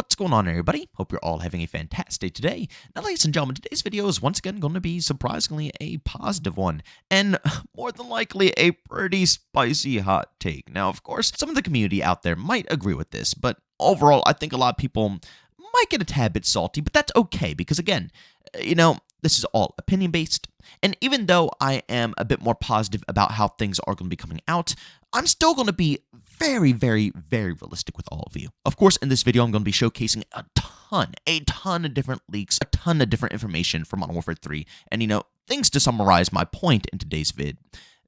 What's going on, everybody? Hope you're all having a fantastic day today. Now, ladies and gentlemen, today's video is once again going to be surprisingly a positive one, and more than likely a pretty spicy hot take. Now, of course, some of the community out there might agree with this, but overall, I think a lot of people might get a tad bit salty, but that's okay, because again, this is all opinion-based, and even though I am a bit more positive about how things are going to be coming out, I'm still going to be very, very, very realistic with all of you. Of course, in this video, I'm going to be showcasing a ton of different leaks, a ton of different information from Modern Warfare 3, and, things to summarize my point in today's vid.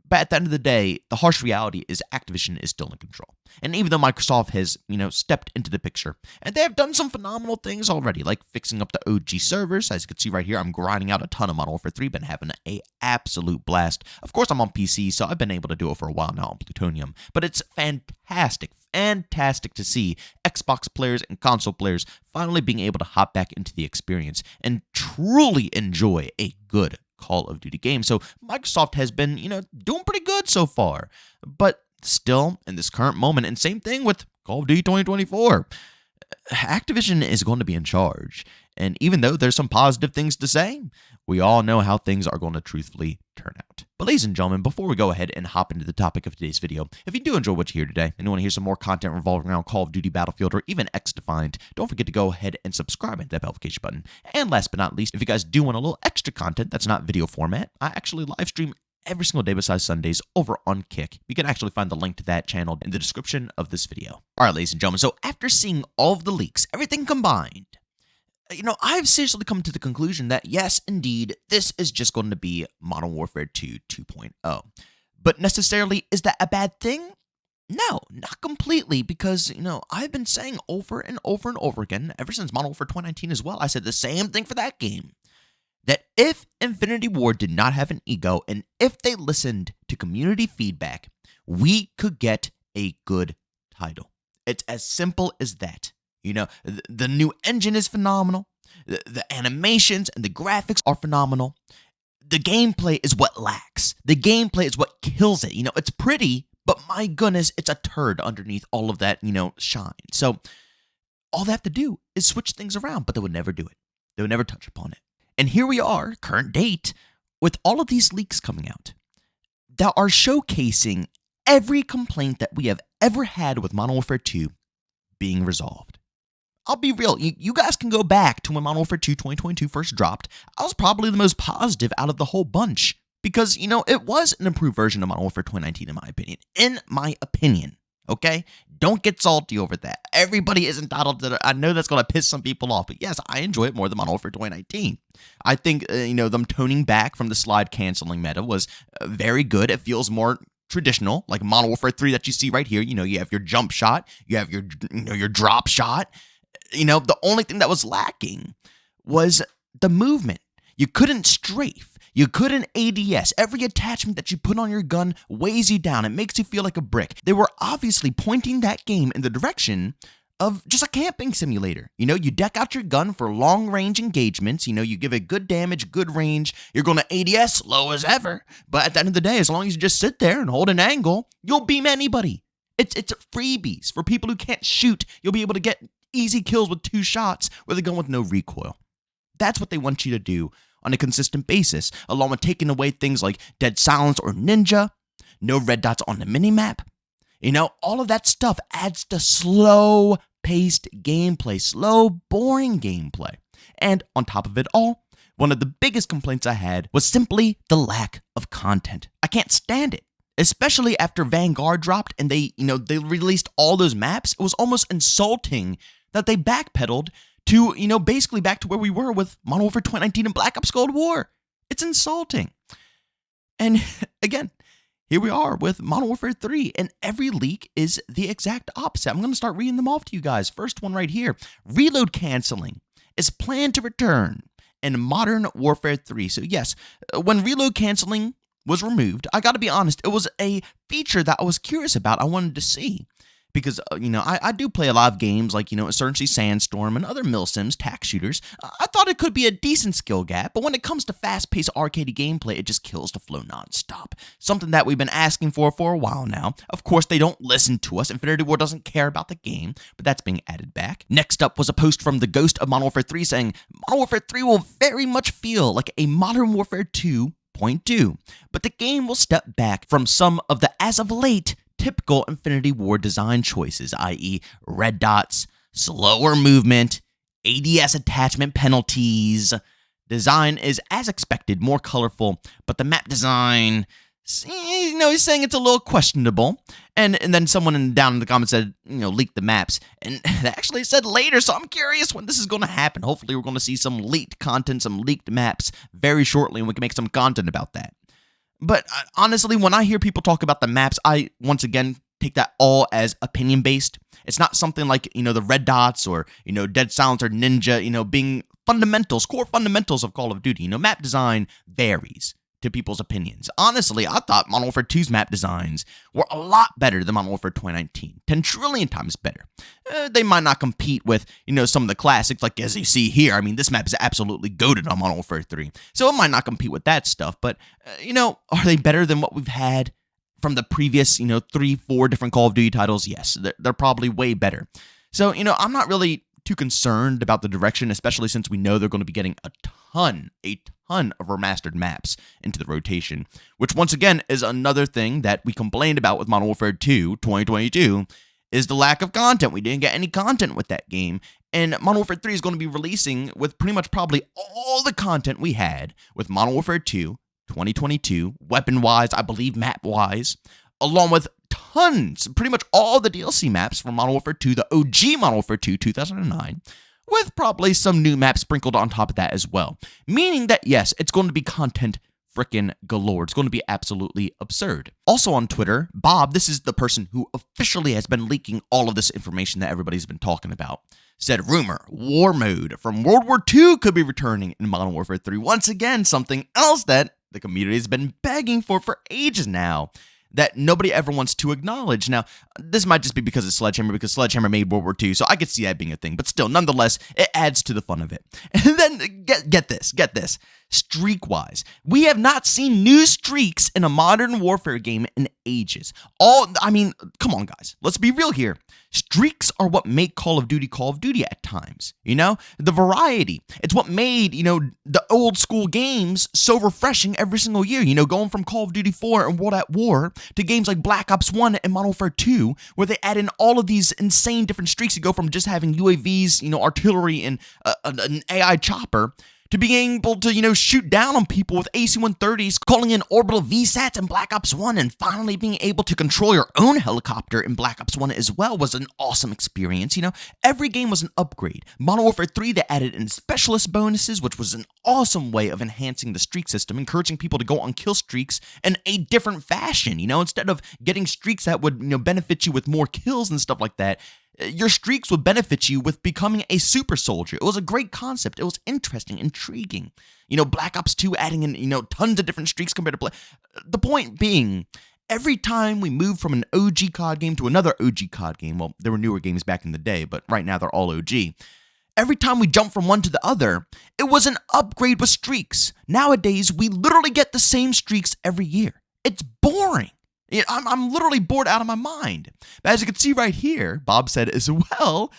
But at the end of the day, the harsh reality is Activision is still in control. And even though Microsoft has, stepped into the picture, and they have done some phenomenal things already, like fixing up the OG servers. As you can see right here, I'm grinding out a ton of Modern Warfare 3, been having an absolute blast. Of course, I'm on PC, so I've been able to do it for a while now on Plutonium. But it's fantastic to see Xbox players and console players finally being able to hop back into the experience and truly enjoy a good Call of Duty game. So Microsoft has been, doing pretty good so far. But still, in this current moment, and same thing with Call of Duty 2024, Activision is going to be in charge. And even though there's some positive things to say, we all know how things are going to truthfully turn out. But ladies and gentlemen, before we go ahead and hop into the topic of today's video, if you do enjoy what you hear today and you want to hear some more content revolving around Call of Duty Battlefield or even X-Defined, don't forget to go ahead and subscribe and hit that notification button. And last but not least, if you guys do want a little extra content that's not video format, I actually live stream every single day besides Sundays over on Kick. You can actually find the link to that channel in the description of this video. All right, ladies and gentlemen, so after seeing all of the leaks, everything combined, I've seriously come to the conclusion that yes, indeed, this is just going to be Modern Warfare 2 2.0. But necessarily, is that a bad thing? No, not completely, because, I've been saying over and over and over again, ever since Modern Warfare 2019 as well, I said the same thing for that game, that if Infinity Ward did not have an ego, and if they listened to community feedback, we could get a good title. It's as simple as that. The new engine is phenomenal. The animations and the graphics are phenomenal. The gameplay is what lacks. The gameplay is what kills it. It's pretty, but my goodness, it's a turd underneath all of that, shine. So all they have to do is switch things around, but they would never do it. They would never touch upon it. And here we are, current date, with all of these leaks coming out that are showcasing every complaint that we have ever had with Modern Warfare 2 being resolved. I'll be real, you guys can go back to when Modern Warfare 2 2022 first dropped. I was probably the most positive out of the whole bunch because, it was an improved version of Modern Warfare 2019 in my opinion. In my opinion, okay? Don't get salty over that. Everybody is entitled to that. I know that's going to piss some people off, but yes, I enjoy it more than Modern Warfare 2019. I think, them toning back from the slide canceling meta was very good. It feels more traditional, like Modern Warfare 3 that you see right here. You have your jump shot, you have your, your drop shot. The only thing that was lacking was the movement. You couldn't strafe. You couldn't ADS. Every attachment that you put on your gun weighs you down. It makes you feel like a brick. They were obviously pointing that game in the direction of just a camping simulator. You deck out your gun for long-range engagements. You give it good damage, good range. You're going to ADS slow as ever. But at the end of the day, as long as you just sit there and hold an angle, you'll beam anybody. It's freebies. For people who can't shoot, you'll be able to get easy kills with 2 shots with a gun with no recoil. That's what they want you to do on a consistent basis, along with taking away things like dead silence or ninja, no red dots on the minimap. All of that stuff adds to slow-paced gameplay, slow, boring gameplay. And on top of it all, one of the biggest complaints I had was simply the lack of content. I can't stand it. Especially after Vanguard dropped and they released all those maps. It was almost insulting that they backpedaled to, basically back to where we were with Modern Warfare 2019 and Black Ops Cold War. It's insulting. And again, here we are with Modern Warfare 3, and every leak is the exact opposite. I'm going to start reading them off to you guys. First one right here. Reload canceling is planned to return in Modern Warfare 3. So yes, when reload canceling was removed, I got to be honest, it was a feature that I was curious about. I wanted to see because, I do play a lot of games like, Insurgency Sandstorm and other milsims, tax shooters. I thought it could be a decent skill gap, but when it comes to fast-paced arcade gameplay, it just kills the flow nonstop. Something that we've been asking for a while now. Of course, they don't listen to us. Infinity Ward doesn't care about the game, but that's being added back. Next up was a post from the Ghost of Modern Warfare 3 saying, Modern Warfare 3 will very much feel like a Modern Warfare 2.2, but the game will step back from some of the, as of late, typical Infinity Ward design choices, i.e. red dots, slower movement, ADS attachment penalties. Design is, as expected, more colorful, but the map design, he's saying it's a little questionable. And then someone down in the comments said, leak the maps. And they actually said later, so I'm curious when this is going to happen. Hopefully we're going to see some leaked content, some leaked maps very shortly, and we can make some content about that. But honestly, when I hear people talk about the maps, I, once again, take that all as opinion-based. It's not something like, the red dots or, Dead Silence or Ninja, being fundamentals, core fundamentals of Call of Duty. Map design varies to people's opinions. Honestly, I thought Modern Warfare 2's map designs were a lot better than Modern Warfare 2019. 10 trillion times better. They might not compete with, some of the classics, like as you see here. I mean, this map is absolutely goated on Modern Warfare 3. So it might not compete with that stuff, but, are they better than what we've had from the previous, 3-4 different Call of Duty titles? Yes, they're probably way better. So, I'm not really too concerned about the direction, especially since we know they're going to be getting a ton of remastered maps into the rotation, which once again is another thing that we complained about with Modern Warfare 2 2022, is the lack of content. We didn't get any content with that game, and Modern Warfare 3 is going to be releasing with pretty much probably all the content we had with Modern Warfare 2 2022, weapon-wise, I believe map-wise, along with tons, pretty much all the DLC maps from Modern Warfare 2, the OG Modern Warfare 2 2009, with probably some new maps sprinkled on top of that as well. Meaning that, yes, it's going to be content frickin' galore. It's going to be absolutely absurd. Also on Twitter, Bob, this is the person who officially has been leaking all of this information that everybody's been talking about, said, rumor, war mode from World War II could be returning in Modern Warfare 3. Once again, something else that the community has been begging for ages now, that nobody ever wants to acknowledge. Now, this might just be because of Sledgehammer, because Sledgehammer made World War II, so I could see that being a thing, but still, nonetheless, it adds to the fun of it. And then, get this, streak-wise, we have not seen new streaks in a Modern Warfare game in ages. Come on, guys, let's be real here. Streaks are what make Call of Duty at times, The variety. It's what made, the old school games so refreshing every single year, going from Call of Duty 4 and World at War to games like Black Ops 1 and Modern Warfare 2, where they add in all of these insane different streaks. You go from just having UAVs, artillery, and an AI chopper, to being able to, shoot down on people with AC-130s, calling in orbital VSATs in Black Ops 1, and finally being able to control your own helicopter in Black Ops 1 as well was an awesome experience. Every game was an upgrade. Modern Warfare 3, they added in specialist bonuses, which was an awesome way of enhancing the streak system, encouraging people to go on kill streaks in a different fashion, instead of getting streaks that would, benefit you with more kills and stuff like that. Your streaks would benefit you with becoming a super soldier. It was a great concept. It was interesting, intriguing. Black Ops 2 adding in, tons of different streaks compared to play. The point being, every time we move from an OG COD game to another OG COD game, well, there were newer games back in the day, but right now they're all OG. Every time we jump from one to the other, it was an upgrade with streaks. Nowadays, we literally get the same streaks every year. It's boring. I'm literally bored out of my mind. But as you can see right here, Bob said as well,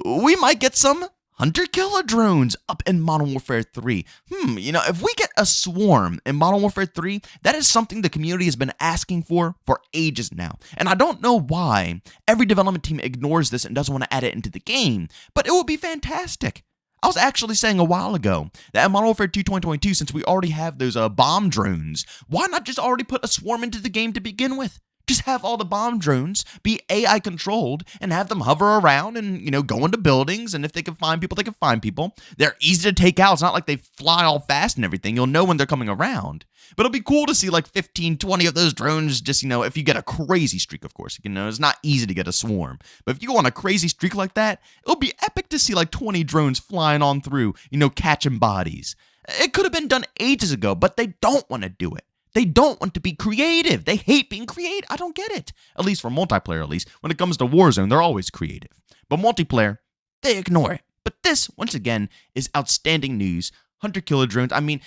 we might get some hunter-killer drones up in Modern Warfare 3. If we get a swarm in Modern Warfare 3, that is something the community has been asking for ages now. And I don't know why every development team ignores this and doesn't want to add it into the game, but it would be fantastic. I was actually saying a while ago that in Modern Warfare 2 2022, since we already have those bomb drones, why not just already put a swarm into the game to begin with? Just have all the bomb drones be AI controlled and have them hover around and, go into buildings. And if they can find people, they can find people. They're easy to take out. It's not like they fly all fast and everything. You'll know when they're coming around. But it'll be cool to see like 15, 20 of those drones just, if you get a crazy streak, of course. It's not easy to get a swarm. But if you go on a crazy streak like that, it'll be epic to see like 20 drones flying on through, catching bodies. It could have been done ages ago, but they don't want to do it. They don't want to be creative. They hate being creative. I don't get it. At least for multiplayer, at least. When it comes to Warzone, they're always creative. But multiplayer, they ignore it. But this, once again, is outstanding news. Hunter-killer drones. I mean,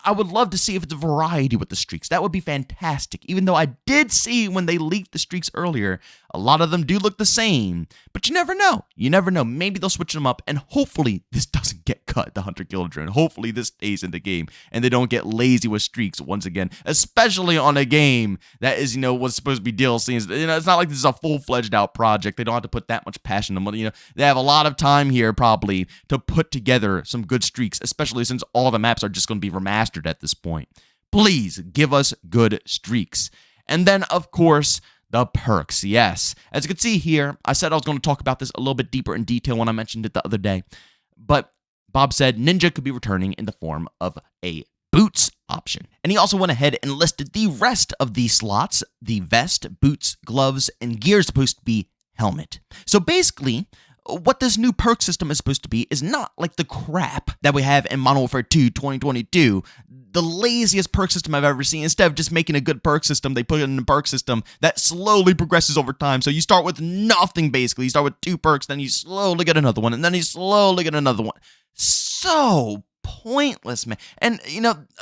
I would love to see if it's a variety with the streaks. That would be fantastic. Even though I did see when they leaked the streaks earlier, a lot of them do look the same. But you never know. You never know. Maybe they'll switch them up, and hopefully this doesn't get cut, the hunter-killer drone. Hopefully this stays in the game, and they don't get lazy with streaks once again, especially on a game that is, was supposed to be DLC. It's not like this is a full-fledged out project. They don't have to put that much passion into it. They have a lot of time here probably to put together some good streaks, especially since all the maps are just going to be remastered at this point. Please give us good streaks. And then, of course, the perks. Yes, as you can see here, I said I was going to talk about this a little bit deeper in detail when I mentioned it the other day, but Bob said Ninja could be returning in the form of a boots option. And he also went ahead and listed the rest of these slots. The vest, boots, gloves, and gear is supposed to be helmet. So basically, what this new perk system is supposed to be is not like the crap that we have in Modern Warfare 2 2022, the laziest perk system I've ever seen. Instead of just making a good perk system, they put it in a perk system that slowly progresses over time. So you start with nothing, basically. You start with 2 perks, then you slowly get another one, and then you slowly get another one. So pointless, man. And,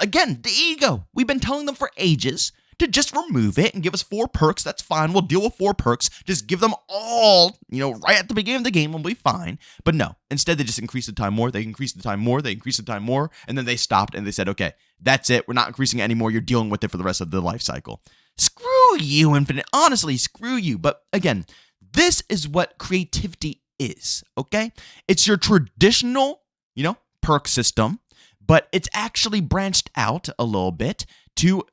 again, the ego. We've been telling them for ages to just remove it and give us 4 perks. That's fine. We'll deal with 4 perks. Just give them all, right at the beginning of the game. We'll be fine. But no, instead they just increase the time more. They increase the time more. They increase the time more. And then they stopped and they said, okay, that's it. We're not increasing it anymore. You're dealing with it for the rest of the life cycle. Screw you, Infinite. Honestly, screw you. But again, this is what creativity is, okay? It's your traditional, perk system, but it's actually branched out a little bit to,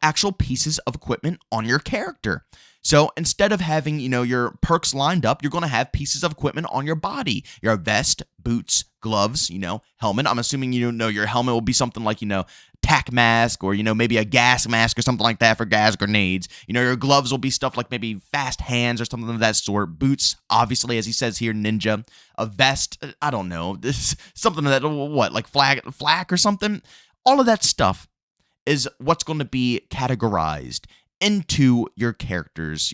actual pieces of equipment on your character. So instead of having, your perks lined up, you're going to have pieces of equipment on your body. Your vest, boots, gloves, helmet. I'm assuming, your helmet will be something like, tac mask or, maybe a gas mask or something like that for gas grenades. Your gloves will be stuff like maybe fast hands or something of that sort. Boots, obviously, as he says here, ninja. A vest, I don't know. This something that, like flak or something? All of that stuff is what's going to be categorized into your character's,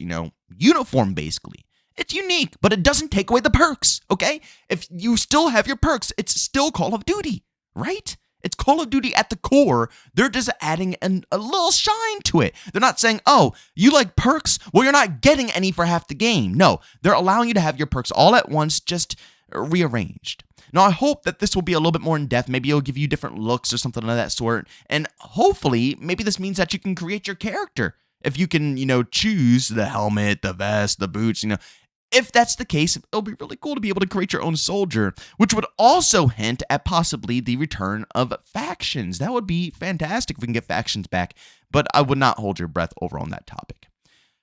uniform, basically. It's unique, but it doesn't take away the perks, okay? If you still have your perks, it's still Call of Duty, right? It's Call of Duty at the core. They're just adding a little shine to it. They're not saying, oh, you like perks? Well, you're not getting any for half the game. No, they're allowing you to have your perks all at once, just rearranged. Now, I hope that this will be a little bit more in-depth. Maybe it'll give you different looks or something of that sort. And hopefully, maybe this means that you can create your character. If you can, choose the helmet, the vest, the boots, If that's the case, it'll be really cool to be able to create your own soldier, which would also hint at possibly the return of factions. That would be fantastic if we can get factions back, but I would not hold your breath over on that topic.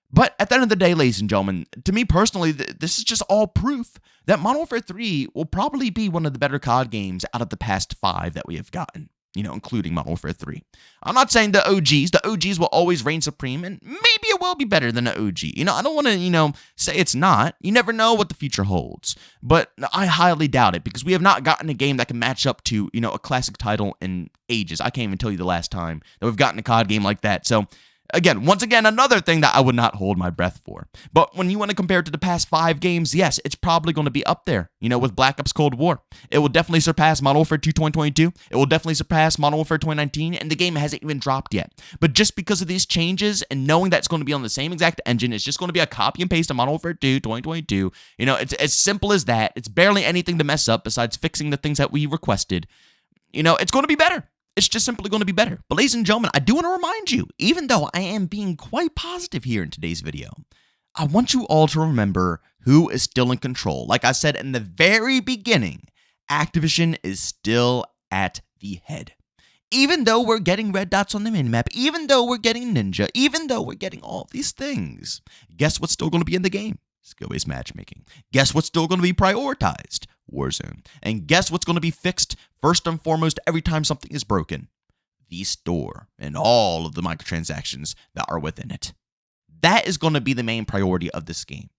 But at the end of the day, ladies and gentlemen, to me personally, this is just all proof that Modern Warfare 3 will probably be one of the better COD games out of the past 5 that we have gotten, including Modern Warfare 3. I'm not saying the OGs will always reign supreme, and maybe it will be better than the OG. I don't want to, say it's not. You never know what the future holds. But I highly doubt it, because we have not gotten a game that can match up to, a classic title in ages. I can't even tell you the last time that we've gotten a COD game like that. So, once again, another thing that I would not hold my breath for. But when you want to compare it to the past 5 games, yes, it's probably going to be up there, with Black Ops Cold War. It will definitely surpass Modern Warfare 2 2022. It will definitely surpass Modern Warfare 2019, and the game hasn't even dropped yet. But just because of these changes and knowing that it's going to be on the same exact engine, it's just going to be a copy and paste of Modern Warfare 2 2022. It's as simple as that. It's barely anything to mess up besides fixing the things that we requested. It's going to be better. It's just simply going to be better. But ladies and gentlemen, I do want to remind you, even though I am being quite positive here in today's video, I want you all to remember who is still in control. Like I said in the very beginning, Activision is still at the head. Even though we're getting red dots on the minimap, even though we're getting Ninja, even though we're getting all these things, guess what's still going to be in the game? Skill-based matchmaking. Guess what's still going to be prioritized? Warzone. And guess what's going to be fixed first and foremost every time something is broken? The store and all of the microtransactions that are within it. That is going to be the main priority of this game.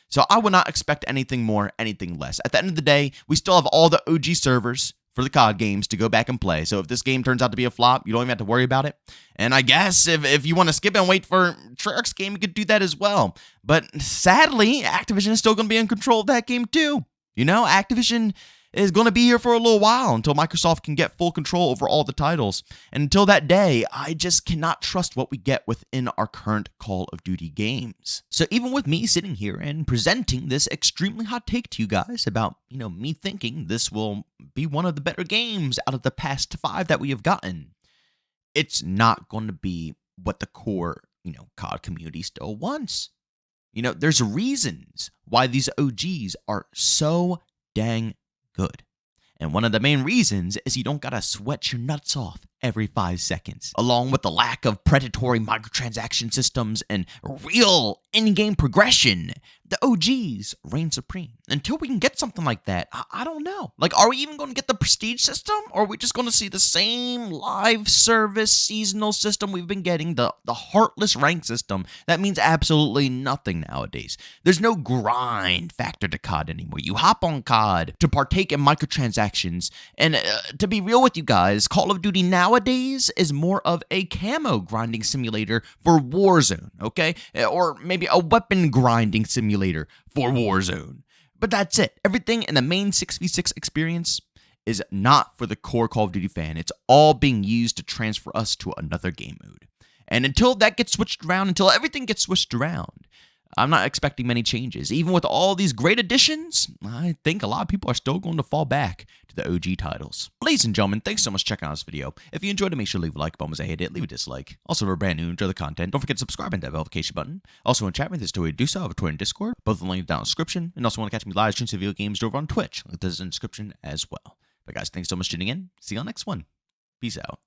So I would not expect anything more, anything less. At the end of the day, we still have all the OG servers for the COD games to go back and play. So if this game turns out to be a flop, you don't even have to worry about it. And I guess if you want to skip and wait for Treyarch's game, you could do that as well. But sadly, Activision is still going to be in control of that game too. You know, Activision is going to be here for a little while until Microsoft can get full control over all the titles. And until that day, I just cannot trust what we get within our current Call of Duty games. So even with me sitting here and presenting this extremely hot take to you guys about, me thinking this will be one of the better games out of the past 5 that we have gotten, it's not going to be what the core, COD community still wants. There's reasons why these OGs are so dang good. And one of the main reasons is you don't gotta sweat your nuts off every 5 seconds. Along with the lack of predatory microtransaction systems and real in-game progression, the OGs reign supreme. Until we can get something like that, I don't know. Like, are we even going to get the prestige system? Or are we just going to see the same live service seasonal system we've been getting, the heartless rank system that means absolutely nothing nowadays? There's no grind factor to COD anymore. You hop on COD to partake in microtransactions, and to be real with you guys, Call of Duty nowadays is more of a camo grinding simulator for Warzone, okay? Or maybe a weapon grinding simulator for Warzone. But that's it. Everything in the main 6v6 experience is not for the core Call of Duty fan. It's all being used to transfer us to another game mode. And until that gets switched around, until everything gets switched around, I'm not expecting many changes. Even with all these great additions, I think a lot of people are still going to fall back to the OG titles. Ladies and gentlemen, thanks so much for checking out this video. If you enjoyed it, make sure to leave a like button as I hate it. Leave a dislike. Also, if you're brand new, enjoy the content, don't forget to subscribe and hit that notification button. Also, want to chat with this to do so, I have a Twitter and Discord. Both of the links down in the description. And also want to catch me live streams of video games over on Twitch. Link is in the description as well. But guys, thanks so much for tuning in. See you on the next one. Peace out.